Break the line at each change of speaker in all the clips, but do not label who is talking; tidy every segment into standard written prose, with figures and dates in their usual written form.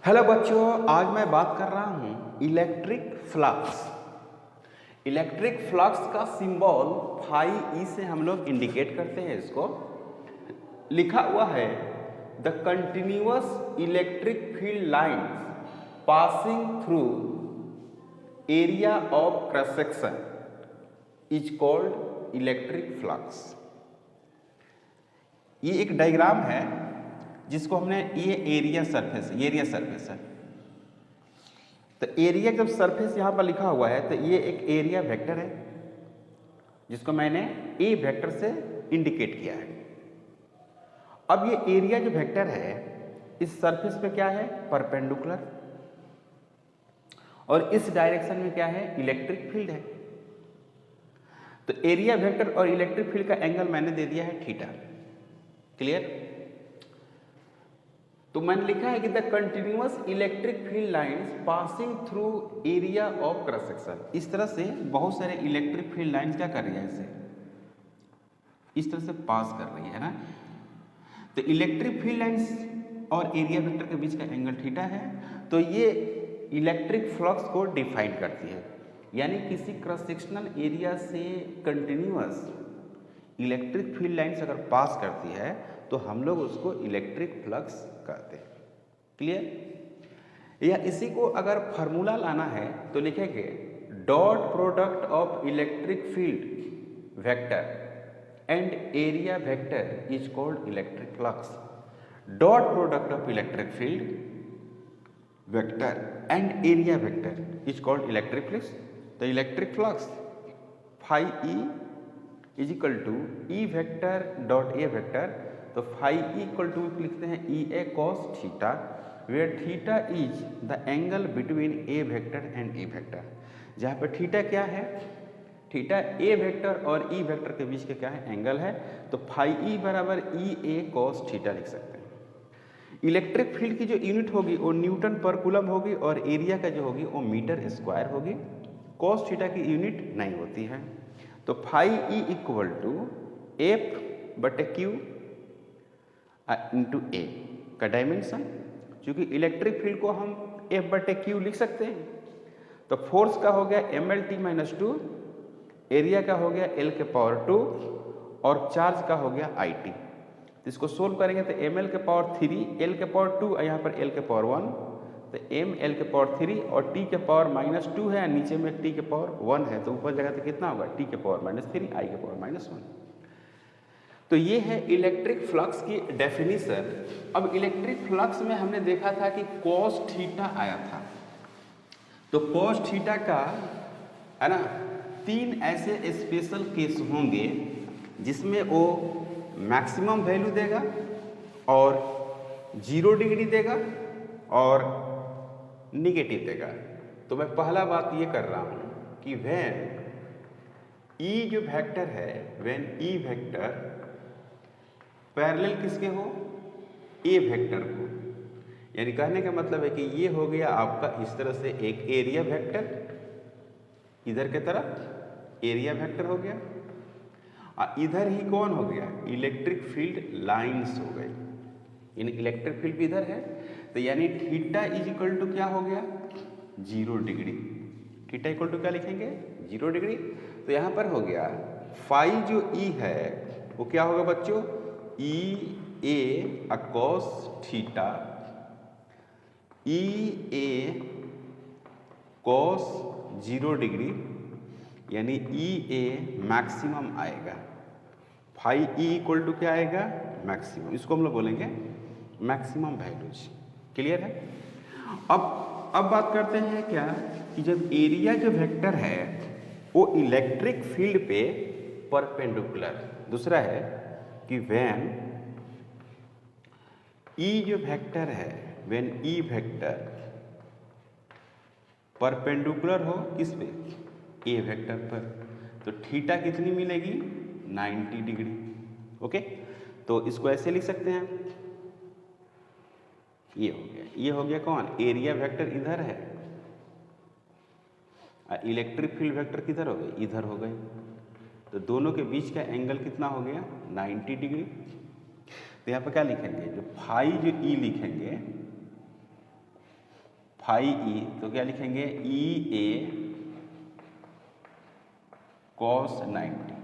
Hello बच्चों, आज मैं बात कर रहा हूँ इलेक्ट्रिक फ्लक्स। इलेक्ट्रिक फ्लक्स का सिंबल फाई ई से हम लोग इंडिकेट करते हैं। इसको लिखा हुआ है the continuous electric field lines passing through area of cross section is called electric flux. ये एक डायग्राम है जिसको हमने ये एरिया सरफेस है। तो एरिया जब सरफेस यहाँ पर लिखा हुआ है तो ये एक एरिया वेक्टर है जिसको मैंने ए वेक्टर से इंडिकेट किया है। अब ये एरिया जो वेक्टर है इस सरफेस पे क्या है, परपेंडिकुलर, और इस डायरेक्शन में क्या है, इलेक्ट्रिक फील्ड है। तो एरिया वेक्टर और इलेक्ट्रिक फील्ड का एंगल मैंने दे दिया है थीटा। क्लियर? तो मैंने लिखा है कि the continuous electric field lines passing through area of cross section. इस तरह से बहुत सारे इलेक्ट्रिक फील्ड लाइंस क्या कर रही है, इसे इस तरह से पास कर रही है ना। तो इलेक्ट्रिक फील्ड लाइंस और एरिया वेक्टर के बीच का एंगल थीटा है। तो ये इलेक्ट्रिक फ्लक्स को डिफाइन करती है, यानी किसी क्रॉस सेक्शनल एरिया से कंटिन्यूअस इलेक्ट्रिक फील्ड लाइंस अगर पास करती है तो हम लोग उसको इलेक्ट्रिक फ्लक्स कहते हैं। क्लियर? या इसी को अगर फार्मूला लाना है तो लिखेंगे dot product of electric field vector and area vector is called electric flux. Dot product of electric field vector and area vector is called electric flux. तो electric flux phi E is equal to E vector dot A vector. तो phi equal to लिखते हैं E A cos theta, where theta is the angle between A vector and A vector. जहाँ पर theta क्या है, theta ए vector और ई vector के बीच का क्या है, एंगल है। तो फाई ई बराबर ई ए कॉस थीटा लिख सकते हैं। इलेक्ट्रिक फील्ड की जो यूनिट होगी वो न्यूटन पर कूलम होगी और एरिया का जो होगी वो मीटर स्क्वायर होगी। कॉस थीटा की यूनिट नहीं होती है। तो phi E equal to F बटे क्यू इंटू ए का डायमेंशन। क्योंकि इलेक्ट्रिक फील्ड को हम एफ बटे क्यू लिख सकते हैं। तो फोर्स का हो गया M L T minus two, area का हो गया एल के पावर 2 और चार्ज का हो गया आई टी। तो इसको सोल्व करेंगे तो एम एल के पावर 3, एल के पावर 2 और यहाँ पर एल के पावर 1। तो एम एल के पावर 3 और टी के पावर माइनस 2 है, नीचे में टी के पावर 1 है। तो ऊपर जगह तो कितना होगा, टी के पावर माइनस 3 आई के पावर माइनस 1। तो ये है इलेक्ट्रिक फ्लक्स की डेफिनेशन। अब इलेक्ट्रिक फ्लक्स में हमने देखा था कि कॉस थीटा आया था। तो कॉस थीटा का है ना 3 ऐसे स्पेशल केस होंगे जिसमें वो मैक्सिमम वैल्यू देगा और 0 डिग्री देगा और निगेटिव देगा। तो मैं पहला बात ये कर रहा हूँ कि व्हेन ई जो वेक्टर है, व्हेन ई वेक्टर पैरेलल किसके हो, ए वेक्टर को, यानी कहने का मतलब है कि ये हो गया आपका इस तरह से एक एरिया वेक्टर, इधर के तरफ एरिया वेक्टर हो गया और इधर ही कौन हो गया, इलेक्ट्रिक फील्ड लाइंस हो गई। यानी इलेक्ट्रिक फील्ड भी इधर है। तो यानी थीटा इज इक्वल टू क्या हो गया, 0 डिग्री। थीटा इक्वल टू क्या लिखेंगे, 0 डिग्री। तो यहाँ पर हो गया फाई जो ई है वो क्या होगा बच्चों, ई ए अकॉस theta, E A cos 0 degree, यानी ई ए मैक्सिमम आएगा। फाई ई इक्वल टू क्या आएगा, मैक्सिमम। इसको हम लोग बोलेंगे मैक्सिमम वैल्यूज। क्लियर है? अब बात करते हैं क्या कि जब एरिया जो वेक्टर है वो इलेक्ट्रिक फील्ड पे परपेंडिकुलर, दूसरा है कि व्हेन ई जो वेक्टर है, व्हेन ई वेक्टर परपेंडिकुलर हो किस पे, ए वेक्टर पर, तो थीटा कितनी मिलेगी, 90 डिग्री। ओके, तो इसको ऐसे लिख सकते हैं, ये हो गया कौन, एरिया वेक्टर इधर है और इलेक्ट्रिक फील्ड वेक्टर किधर हो गई, इधर हो गई। तो दोनों के बीच का एंगल कितना हो गया, 90 डिग्री। तो यहाँ पर क्या लिखेंगे, जो फाई जो ई लिखेंगे फाई ई, तो क्या लिखेंगे ई ए कॉस 90,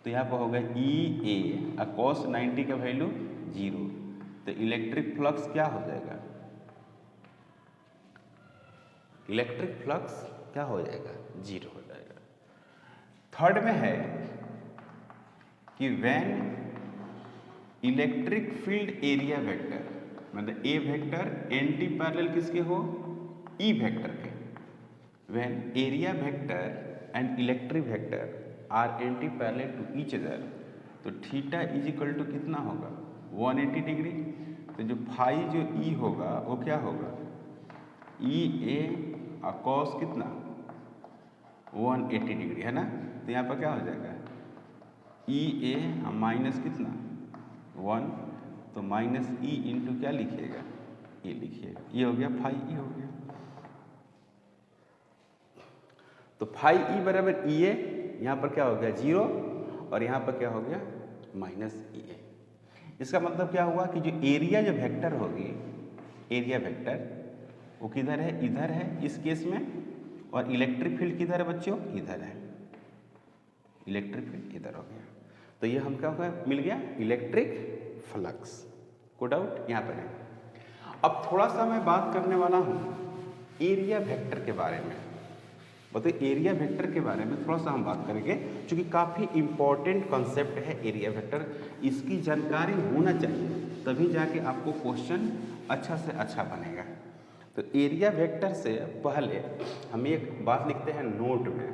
तो यहाँ पर होगा ई ए कॉस 90 का वैल्यू 0, तो इलेक्ट्रिक फ्लक्स क्या हो जाएगा, इलेक्ट्रिक फ्लक्स क्या हो जाएगा, 0 हो जाएगा। थर्ड में है कि when electric field area vector, मतलब ए वेक्टर एंटी पैरेलल किसके हो, ई वेक्टर के, when area vector and electric vector are anti parallel to each other, तो थीटा इज इक्वल टू कितना होगा 180 डिग्री, तो जो फाई जो ई होगा वो क्या होगा ई ए कॉस कितना 180 डिग्री है ना, तो यहाँ पर क्या हो जाएगा ई ए माइनस कितना 1, तो माइनस ई इंटू क्या लिखिएगा ये लिखिएगा, ये हो गया फाई ई हो गया। तो फाई ई बराबर ई ए, यहाँ पर क्या हो गया 0 और यहाँ पर क्या हो गया माइनस ई ए। इसका मतलब क्या हुआ कि जो एरिया जो वेक्टर होगी, एरिया वेक्टर वो किधर है, इधर है इस केस में, और इलेक्ट्रिक फील्ड किधर है बच्चों, इधर है, इलेक्ट्रिक फील्ड इधर हो गया। तो ये हम क्या होगा मिल गया इलेक्ट्रिक फ्लक्स, को डाउट यहाँ पर है। अब थोड़ा सा मैं बात करने वाला हूँ एरिया वेक्टर के बारे में, मतलब एरिया वेक्टर के बारे में थोड़ा सा हम बात करेंगे, क्योंकि काफ़ी इंपॉर्टेंट कॉन्सेप्ट है एरिया वेक्टर, इसकी जानकारी होना चाहिए तभी जाके आपको क्वेश्चन अच्छा से अच्छा बनेगा। तो एरिया वेक्टर से पहले हम एक बात लिखते हैं नोट में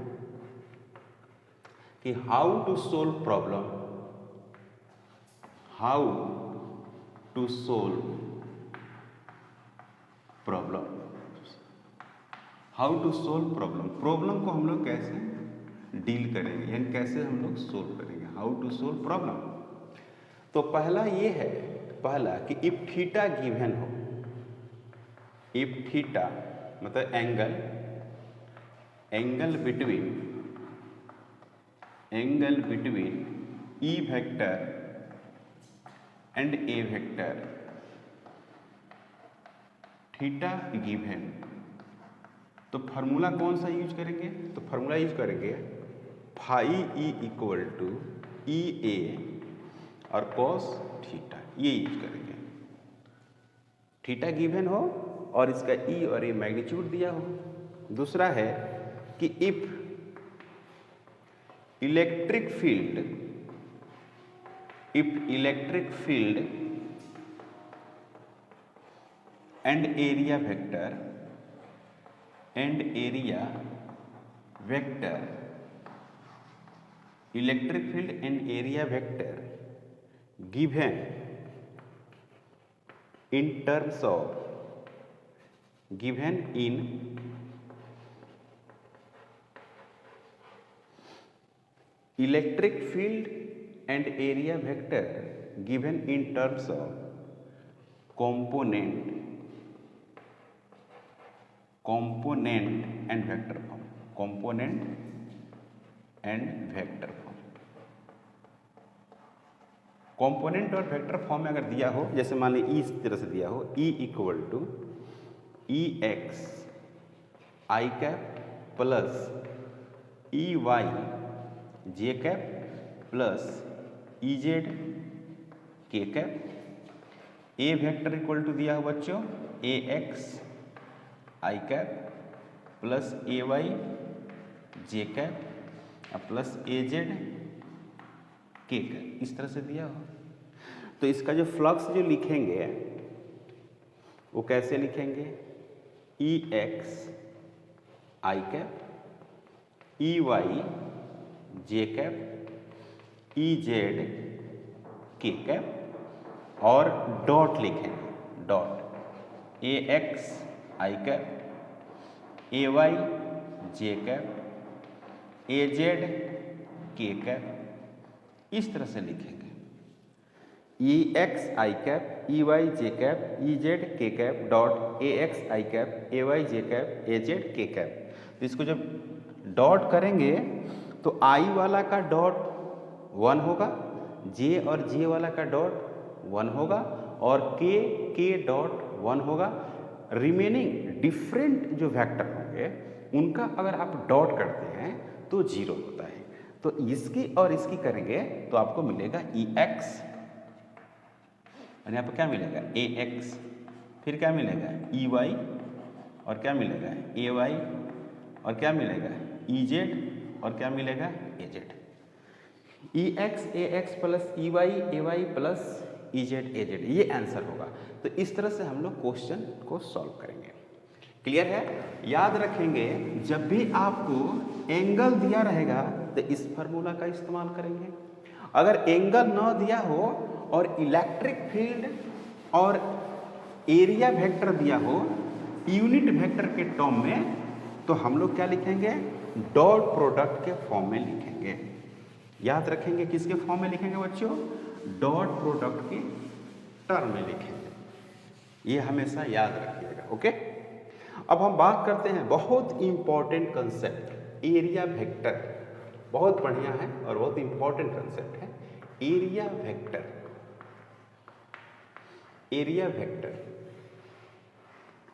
कि how to solve problem, how to solve problem, how to solve problem, problem को हम लोग कैसे डील करेंगे, यानी कैसे हम लोग सोल्व करेंगे, हाउ टू सोल्व प्रॉब्लम। तो पहला ये है, पहला कि इफ थीटा गिवन हो, इफ थीटा मतलब angle, angle between E vector and A vector, theta given, तो फार्मूला कौन सा यूज करेंगे, तो फार्मूला यूज करेंगे फाई ई इक्वल टू ई ए और कॉस थीटा, ये यूज करेंगे। थीटा गिवन हो और इसका ई और ए मैग्नीट्यूड दिया हो। दूसरा है कि if electric field and area vector electric field and area vector given in terms of, given in electric field and area vector given in terms of component and vector form, component and vector form। Component और vector form में अगर दिया हो, जैसे मान ली ई इस तरह से दिया हो, E equal to E x I cap plus E Y J cap plus E Z के cap, A vector equal to दिया हो बच्चों A x I cap plus A Y J cap plus A Z के cap, इस तरह से दिया हो। तो इसका जो फ्लक्स जो लिखेंगे वो कैसे लिखेंगे, ई एक्स आई कैप ई वाई जे कैप ई जेड के कैप और डॉट लिखेंगे, dot A x I cap A Y J cap A Z के कैप, इस तरह से लिखेंगे ई एक्स आई कैप ई वाई जे कैप ई जेड के cap dot A x I cap A Y J cap A Z के cap. तो इसको जब डॉट करेंगे तो आई वाला का डॉट 1 होगा, जे और जे वाला का डॉट 1 होगा और के डॉट 1 होगा, रिमेनिंग डिफरेंट जो वेक्टर होंगे उनका अगर आप डॉट करते हैं तो 0 होता है। तो इसकी और इसकी करेंगे तो आपको मिलेगा EX, और यहाँ पर क्या मिलेगा AX, फिर क्या मिलेगा EY, और क्या मिलेगा AY, और क्या मिलेगा EZ, और क्या मिलेगा AZ। EX AX plus EY AY plus EZ AZ, ये आंसर होगा। तो इस तरह से हम लोग क्वेश्चन को सॉल्व करेंगे। क्लियर है? याद रखेंगे जब भी आपको एंगल दिया रहेगा तो इस फार्मूला का इस्तेमाल करेंगे। अगर एंगल न दिया हो और इलेक्ट्रिक फील्ड और एरिया वेक्टर दिया हो यूनिट वेक्टर के टर्म में, तो हम लोग क्या लिखेंगे, डॉट प्रोडक्ट के फॉर्म में लिखेंगे। याद रखेंगे किसके फॉर्म में लिखेंगे बच्चों, डॉट प्रोडक्ट के टर्म में लिखेंगे, ये हमेशा याद रखिएगा। ओके, अब हम बात करते हैं बहुत इंपॉर्टेंट कंसेप्ट एरिया वेक्टर। बहुत बढ़िया है और बहुत इंपॉर्टेंट कंसेप्ट है area vector. Area vector,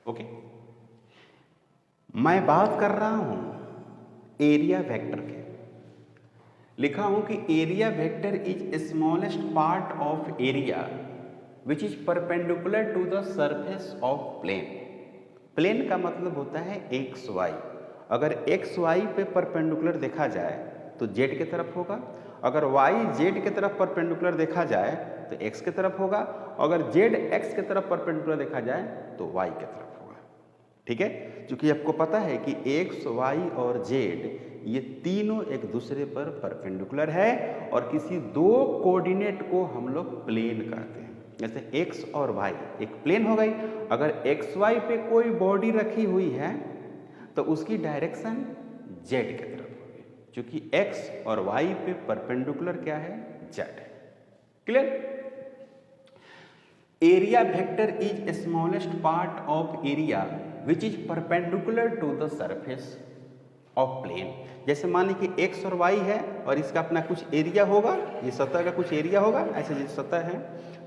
okay, मैं बात कर रहा हूं एरिया वेक्टर के। लिखा हूं कि area vector is smallest part of area which is perpendicular to the surface of plane. Plane का मतलब होता है XY। अगर XY पे परपेंडिकुलर देखा जाए तो Z की तरफ होगा, अगर Y Z की तरफ परपेंडिकुलर देखा जाए तो X की तरफ होगा, अगर Z X की तरफ परपेंडिकुलर देखा जाए तो Y की तरफ होगा। ठीक है, क्योंकि आपको पता है कि X Y और Z ये तीनों एक दूसरे पर परपेंडिकुलर है और किसी दो कोऑर्डिनेट को हम लोग प्लेन कहते हैं। जैसे X और Y एक प्लेन हो गई, अगर XY पे कोई बॉडी रखी हुई है तो उसकी डायरेक्शन Z की तरफ होगी, क्योंकि X और Y पे परपेंडिकुलर क्या है, Z है। Clear? Area vector is smallest part of area which is perpendicular to the surface of plane. जैसे मान लीजिए कि X और Y है और इसका अपना कुछ एरिया होगा, ये सतह का कुछ एरिया होगा, ऐसे जैसे सतह है,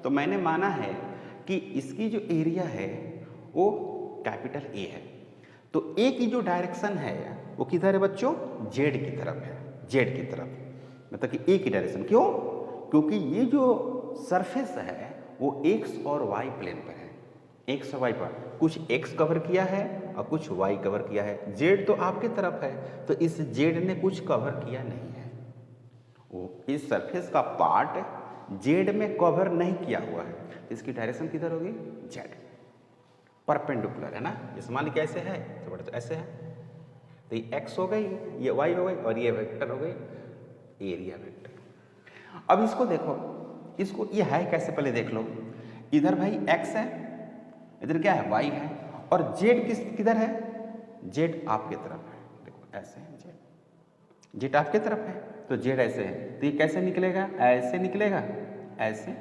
तो मैंने माना है कि इसकी जो एरिया है वो कैपिटल A है। तो A की जो डायरेक्शन है वो किधर है बच्चों, Z की तरफ है, Z की तरफ, मतलब कि A की डायरेक्शन। क्यों? क्योंकि ये जो सरफेस है वो X और Y प्लेन पर है। X और Y पर कुछ X कवर किया है और कुछ Y कवर किया है। Z तो आपके तरफ है, तो इस Z ने कुछ कवर किया नहीं है, वो इस सरफेस का पार्ट Z में कवर नहीं किया हुआ है, इसकी डायरेक्शन किधर होगी, Z, परपेंडिकुलर है ना। जैसे मान लीजिए ऐसे है तो बड़ा तो ऐसे है, तो ये X हो गई, ये Y हो गई और ये वेक्टर हो गई एरिया वेक्टर। अब इसको देखो, इसको ये है कैसे, पहले देख लो। इधर भाई X है, इधर क्या है, Y है, और Z किधर है, Z आपके तरफ है। देखो ऐसे है, Z आपके तरफ है, तो Z ऐसे है, तो ये कैसे निकलेगा, ऐसे निकलेगा, ऐसे।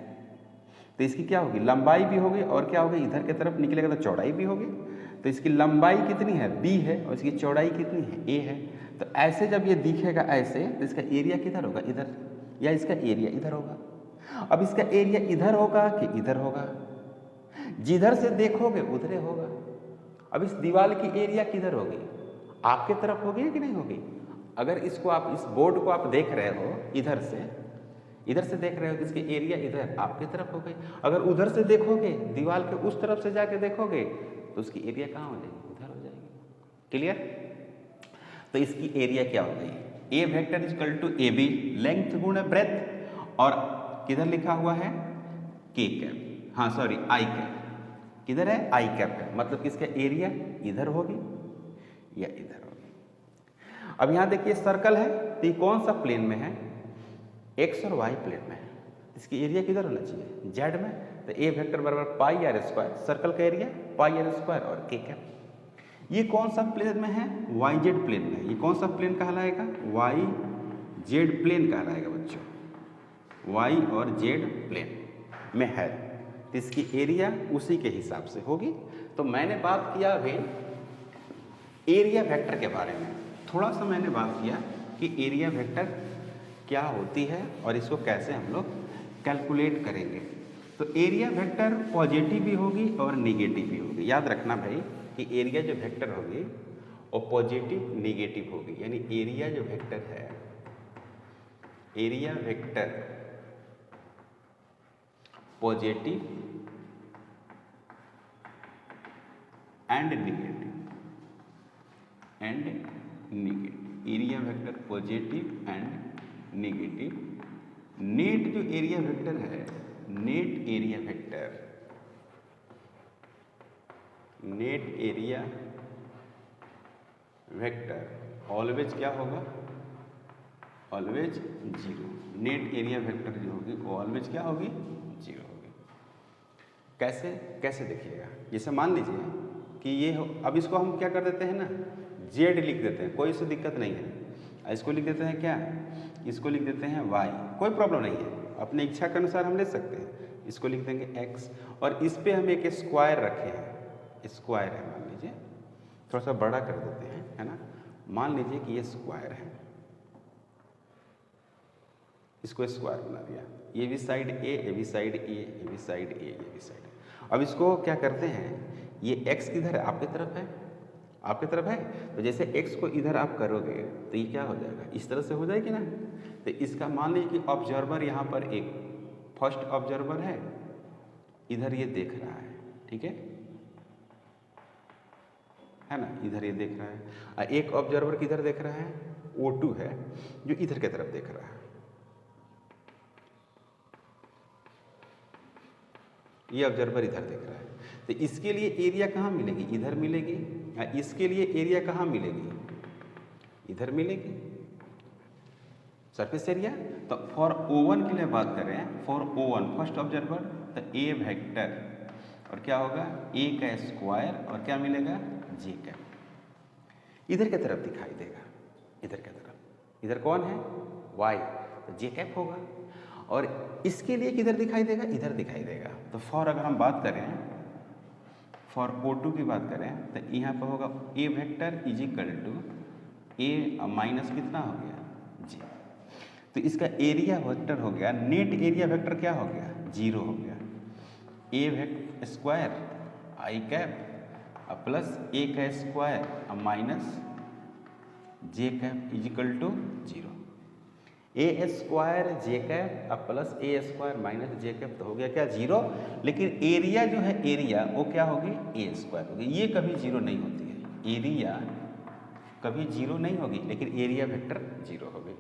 तो इसकी क्या होगी, लंबाई भी होगी, और क्या होगी, इधर की तरफ निकलेगा तो चौड़ाई भी होगी। तो इसकी लंबाई कितनी है, B है, और इसकी चौड़ाई कितनी है, A है। तो ऐसे जब ये दिखेगा ऐसे, तो इसका एरिया किधर होगा, इधर, या इसका एरिया इधर होगा। अब इसका एरिया इधर होगा कि इधर होगा, जिधर से देखोगे उधर होगा। अब इस दीवार की एरिया किधर होगी, आपके तरफ होगी कि नहीं होगी। अगर इसको आप, इस बोर्ड को आप देख रहे हो इधर से देख रहे हो तो इसकी एरिया इधर आपकी तरफ हो गई। अगर उधर से देखोगे, दीवार के उस तरफ से जाके देखोगे तो उसकी एरिया कहाँ हो जाएगी, उधर हो जाएगी। क्लियर? तो इसकी एरिया क्या हो गई, A vector is equal to AB length गुणा ब्रेथ, और किधर लिखा हुआ है K कैप, हाँ सॉरी I कैप, किधर है, I कैप है, मतलब कि इसका एरिया इधर होगी या इधर होगी। अब यहाँ देखिए सर्कल है, तो ये कौन सा प्लेन में है, X और Y प्लेन में है, इसकी एरिया किधर होना चाहिए, Z में। तो A वेक्टर बराबर पाई आर स्क्वायर, सर्कल का एरिया पाई आर स्क्वायर और K कैप। ये कौन सा प्लेन में है, YZ प्लेन में है। ये कौन सा प्लेन कहलाएगा, YZ प्लेन कहलाएगा बच्चों, Y और Z प्लेन में है, तो इसकी एरिया उसी के हिसाब से होगी। तो मैंने बात किया अभी एरिया वेक्टर के बारे में, थोड़ा सा मैंने बात किया कि एरिया वेक्टर क्या होती है और इसको कैसे हम लोग कैलकुलेट करेंगे। तो एरिया वेक्टर पॉजिटिव भी होगी और निगेटिव भी होगी, याद रखना भाई कि एरिया जो वेक्टर होगी वो पॉजिटिव नेगेटिव होगी, यानी एरिया जो वेक्टर है, area vector positive and negative, area vector positive and negative. Net जो एरिया वेक्टर है, net area vector, net area vector always क्या होगा, always zero. Net area vector जो होगी वो ऑलवेज क्या होगी, जीरो होगी। कैसे कैसे देखिएगा, जैसे मान लीजिए कि ये हो, अब इसको हम क्या कर देते हैं ना, जेड लिख देते हैं, कोई सी दिक्कत नहीं है। इसको लिख देते हैं क्या, इसको लिख देते हैं वाई, कोई प्रॉब्लम नहीं है, अपने इच्छा के अनुसार हम ले सकते हैं। इसको लिख देंगे एक्स, और इस पे हम एक स्क्वायर रखे हैं, स्क्वायर है मान लीजिए, थोड़ा सा बड़ा कर देते हैं, है ना। मान लीजिए कि ये स्क्वायर है, इसको स्क्वायर बना दिया, ये भी साइड ए, ये भी साइड ए, ये भी साइड ए, ये भी साइड ए। अब इसको क्या करते हैं, ये x किधर है, आपकी तरफ है, आपकी तरफ है, तो जैसे x को इधर आप करोगे तो ये क्या हो जाएगा, इस तरह से हो जाएगी ना। तो इसका मान लीजिए कि ऑब्जर्वर यहाँ पर एक फर्स्ट ऑब्जर्वर है, इधर ये देख रहा है, ठीक है ना, इधर ये देख रहा है, और एक ऑब्जर्वर किधर देख रहा है, O2 है जो इधर की तरफ देख रहा है। ये ऑब्जर्वर इधर देख रहा है, तो इसके लिए एरिया कहाँ मिलेगी, इधर मिलेगी, इसके लिए एरिया कहाँ मिलेगी, इधर मिलेगी, सरफेस एरिया। तो फॉर O1 के लिए बात करें, फॉर O1 फर्स्ट ऑब्जर्वर, तो ए वेक्टर और क्या होगा, ए का स्क्वायर और क्या मिलेगा, जे का, इधर की तरफ दिखाई देगा, इधर की तरफ, इधर कौन है, वाई, तो जे कैप होगा। और इसके लिए किधर दिखाई देगा, इधर दिखाई देगा। तो फॉर अगर हम बात करें, फॉर O2 की बात करें, तो यहाँ पर होगा A vector is equal to A minus कितना हो गया, जी। तो इसका एरिया वेक्टर हो गया, नेट एरिया वेक्टर क्या हो गया, जीरो हो गया। A vector square i cap plus A का square minus j cap is equal to zero. A square J cap plus A square minus j cap तो हो गया क्या, जीरो। लेकिन एरिया जो है, एरिया वो क्या होगी, ए स्क्वायर होगी, ये कभी जीरो नहीं होती है, एरिया कभी जीरो नहीं होगी, लेकिन एरिया वेक्टर जीरो होगी।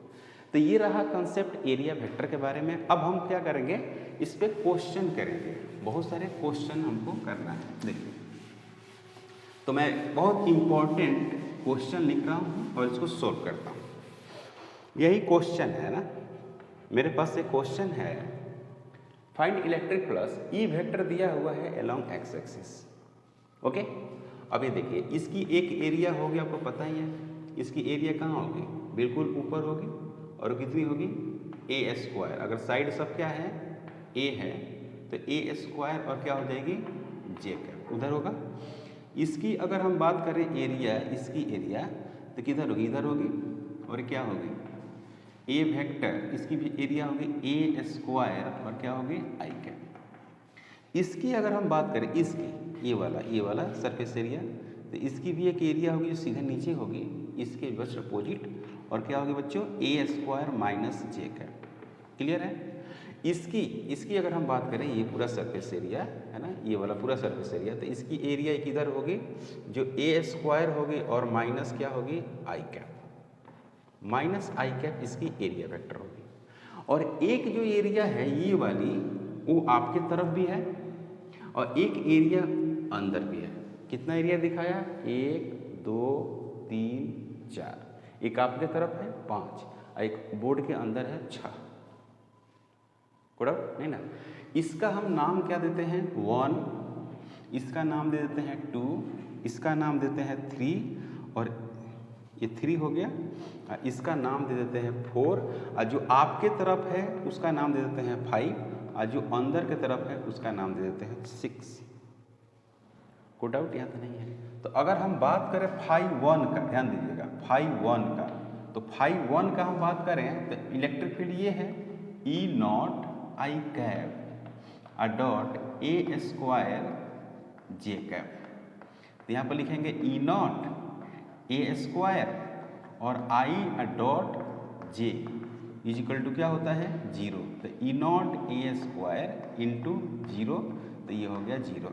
तो ये रहा कंसेप्ट एरिया वेक्टर के बारे में। अब हम क्या करेंगे, इस पे क्वेश्चन करेंगे, बहुत सारे क्वेश्चन हमको करना है। देखिए, तो मैं बहुत इंपॉर्टेंट क्वेश्चन लिख रहा हूँ और इसको सोल्व करता हूँ। यही क्वेश्चन है ना, मेरे पास एक क्वेश्चन है, find electric plus E vector दिया हुआ है अलोंग एक्स एक्सिस। ओके, अब ये देखिए, इसकी एक एरिया होगी, आपको पता ही है, इसकी एरिया कहाँ होगी, बिल्कुल ऊपर होगी, और कितनी होगी, ए स्क्वायर। अगर साइड सब क्या है, ए है, तो ए स्क्वायर और क्या हो जाएगी, जे कैप, उधर होगा। इसकी अगर हम बात करें एरिया, इसकी एरिया तो किधर होगी, इधर होगी, और क्या होगी, ए वेक्टर, इसकी भी एरिया होगी ए स्क्वायर और क्या होगी, आई कैप। इसकी अगर हम बात करें, इसकी ये वाला सरफेस एरिया, तो इसकी भी एक एरिया होगी जो सीधे नीचे होगी, इसके बस अपोजिट, और क्या होगी बच्चों, ए square minus j cap. Clear है। इसकी अगर हम बात करें, ये पूरा सरफेस एरिया है ना, ये वाला पूरा सरफेस एरिया, तो इसकी एरिया एक इधर होगी जो ए स्क्वायर होगी और माइनस क्या होगी, आई कैप, माइनस आई कैप इसकी एरिया वेक्टर होगी। और एक जो एरिया है ये वाली, वो आपके तरफ भी है और एक एरिया अंदर भी है। कितना एरिया दिखाया, 1 2 3 4, एक आपके तरफ है 5, एक बोर्ड के अंदर है 6। करेक्ट नहीं ना। इसका हम नाम क्या देते हैं, 1, इसका नाम दे देते हैं 2, इसका नाम देते हैं 3, और ये 3 हो गया, इसका नाम दे देते हैं 4, और जो आपके तरफ है उसका नाम दे देते हैं 5, और जो अंदर के तरफ है उसका नाम दे देते हैं 6। कोई डाउट यहाँ तो नहीं है। तो अगर हम बात करें फाई 1 का, ध्यान दीजिएगा, फाई 1 का, तो फाई 1 का हम बात करें तो इलेक्ट्रिक फील्ड ये है, E naught I cap dot A square J cap. तो यहाँ पर लिखेंगे ई नॉट ए स्क्वायर और I dot J is equal to क्या होता है 0। तो E naught A square into 0, तो ये हो गया 0।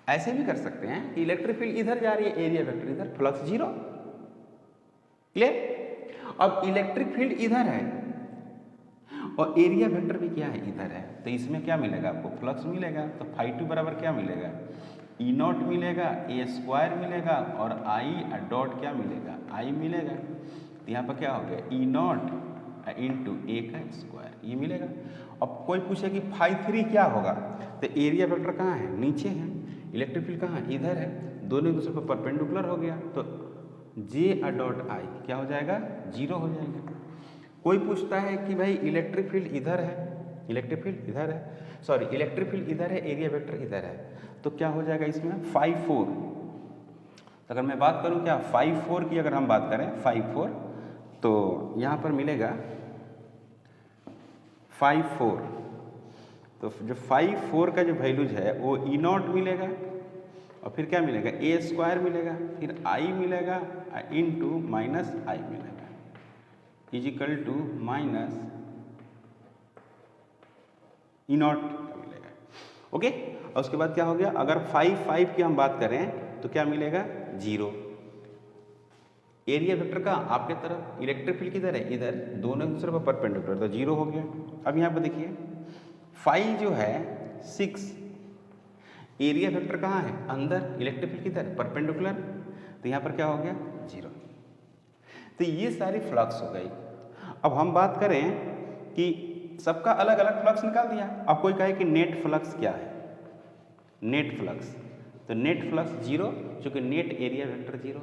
ऐसे भी कर सकते हैं कि इलेक्ट्रिक फील्ड इधर जा रही है, एरिया वेक्टर इधर, फ्लक्स 0। क्लियर? अब इलेक्ट्रिक फील्ड इधर है और एरिया वेक्टर भी क्या है इधर है, तो इसमें क्या मिलेगा आपको फ्लक्स मिलेगा। तो φ2 बराबर क्या मिलेगा ई नॉट मिलेगा, ए स्क्वायर मिलेगा और आई डॉट क्या मिलेगा आई मिलेगा। तो यहाँ पर क्या हो गया ई नॉट इंटू ए का स्क्वायर ये मिलेगा। अब कोई पूछे कि φ3 क्या होगा, तो एरिया वेक्टर कहाँ है नीचे है, इलेक्ट्रिक फील्ड कहाँ है इधर है, दोनों एक दूसरे पर परपेंडिकुलर हो गया, तो जे डॉट आई क्या हो जाएगा 0 हो जाएगा। कोई पूछता है कि भाई इलेक्ट्रिक फील्ड इधर है, इलेक्ट्रिक फील्ड इधर है, सॉरी इलेक्ट्रिक फील्ड इधर है, एरिया वेक्टर इधर है, तो क्या हो जाएगा इसमें φ4। तो अगर मैं बात करूं क्या φ4 की, अगर हम बात करें φ4 तो यहाँ पर मिलेगा φ4, तो जो φ4 का जो वैल्यूज है वो ई नॉट मिलेगा और फिर क्या मिलेगा ए स्क्वायर मिलेगा, फिर आई मिलेगा इंटू माइनस आई मिलेगा is equal to minus E naught मिलेगा। ओके, और उसके बाद क्या हो गया, अगर 5 की हम बात करें तो क्या मिलेगा 0। एरिया वेक्टर का आपके तरफ, इलेक्ट्रिक फील्ड किधर है इधर, दोनों एक दूसरे पर परपेंडिकुलर, तो 0 हो गया। अब यहाँ पर देखिए फाई जो है 6, एरिया वेक्टर कहाँ है अंदर, इलेक्ट्रिक फील्ड किधर परपेंडिकुलर, तो यहाँ पर क्या हो गया 0। तो ये सारी फ्लक्स हो गई। अब हम बात करें कि सबका अलग अलग फ्लक्स निकाल दिया। अब कोई कहे कि नेट फ्लक्स क्या है, नेट फ्लक्स, तो नेट फ्लक्स 0 चूंकि नेट एरिया वेक्टर 0।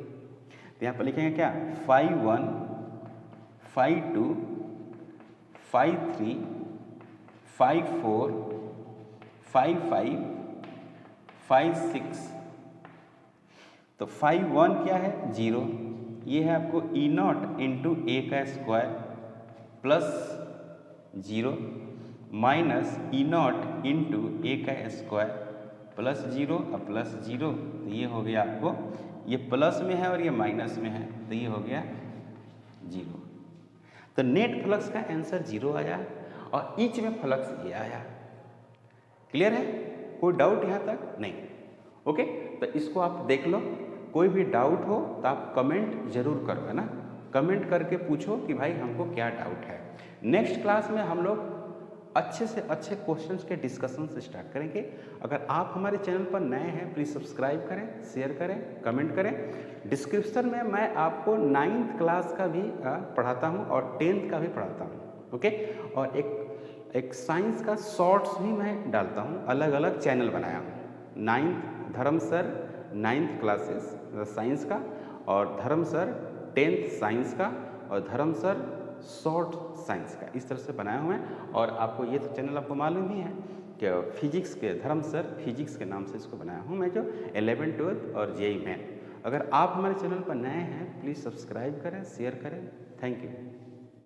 तो यहाँ पर लिखेंगे क्या φ1 φ2 φ3 φ4 φ5 φ6। तो φ1 क्या है 0, ये है आपको ई नॉट इंटू ए का square plus 0 minus E naught into A का स्क्वायर प्लस 0 और प्लस 0, तो ये हो गया आपको, ये प्लस में है और ये माइनस में है, तो ये हो गया 0। तो नेट फ्लक्स का आंसर 0 आया और ईच में फ्लक्स ये आया। क्लियर है, कोई डाउट यहाँ तक नहीं? ओके, तो इसको आप देख लो, कोई भी डाउट हो तो आप कमेंट जरूर करो, है ना, कमेंट करके पूछो कि भाई हमको क्या डाउट है। नेक्स्ट क्लास में हम लोग अच्छे से अच्छे क्वेश्चंस के डिस्कशन से स्टार्ट करेंगे। अगर आप हमारे चैनल पर नए हैं प्लीज़ सब्सक्राइब करें, शेयर करें, कमेंट करें। डिस्क्रिप्शन में मैं आपको 9th क्लास का भी पढ़ाता हूं और 10th का भी पढ़ाता हूं। ओके, और एक साइंस का शॉर्ट्स भी मैं डालता हूं, अलग अलग चैनल बनाया हूं। 9th धर्म सर 9th क्लासेस साइंस का, और धर्म सर 10th साइंस का, और धर्म सर शॉर्ट साइंस का, इस तरह से बनाए हुए हैं। और आपको ये तो चैनल आपको मालूम ही है कि फिजिक्स के धर्म सर फिजिक्स के नाम से इसको बनाया हूँ मैं, जो 11th 12th और जेईई मेन। अगर आप हमारे चैनल पर नए हैं प्लीज़ सब्सक्राइब करें, शेयर करें। Thank you.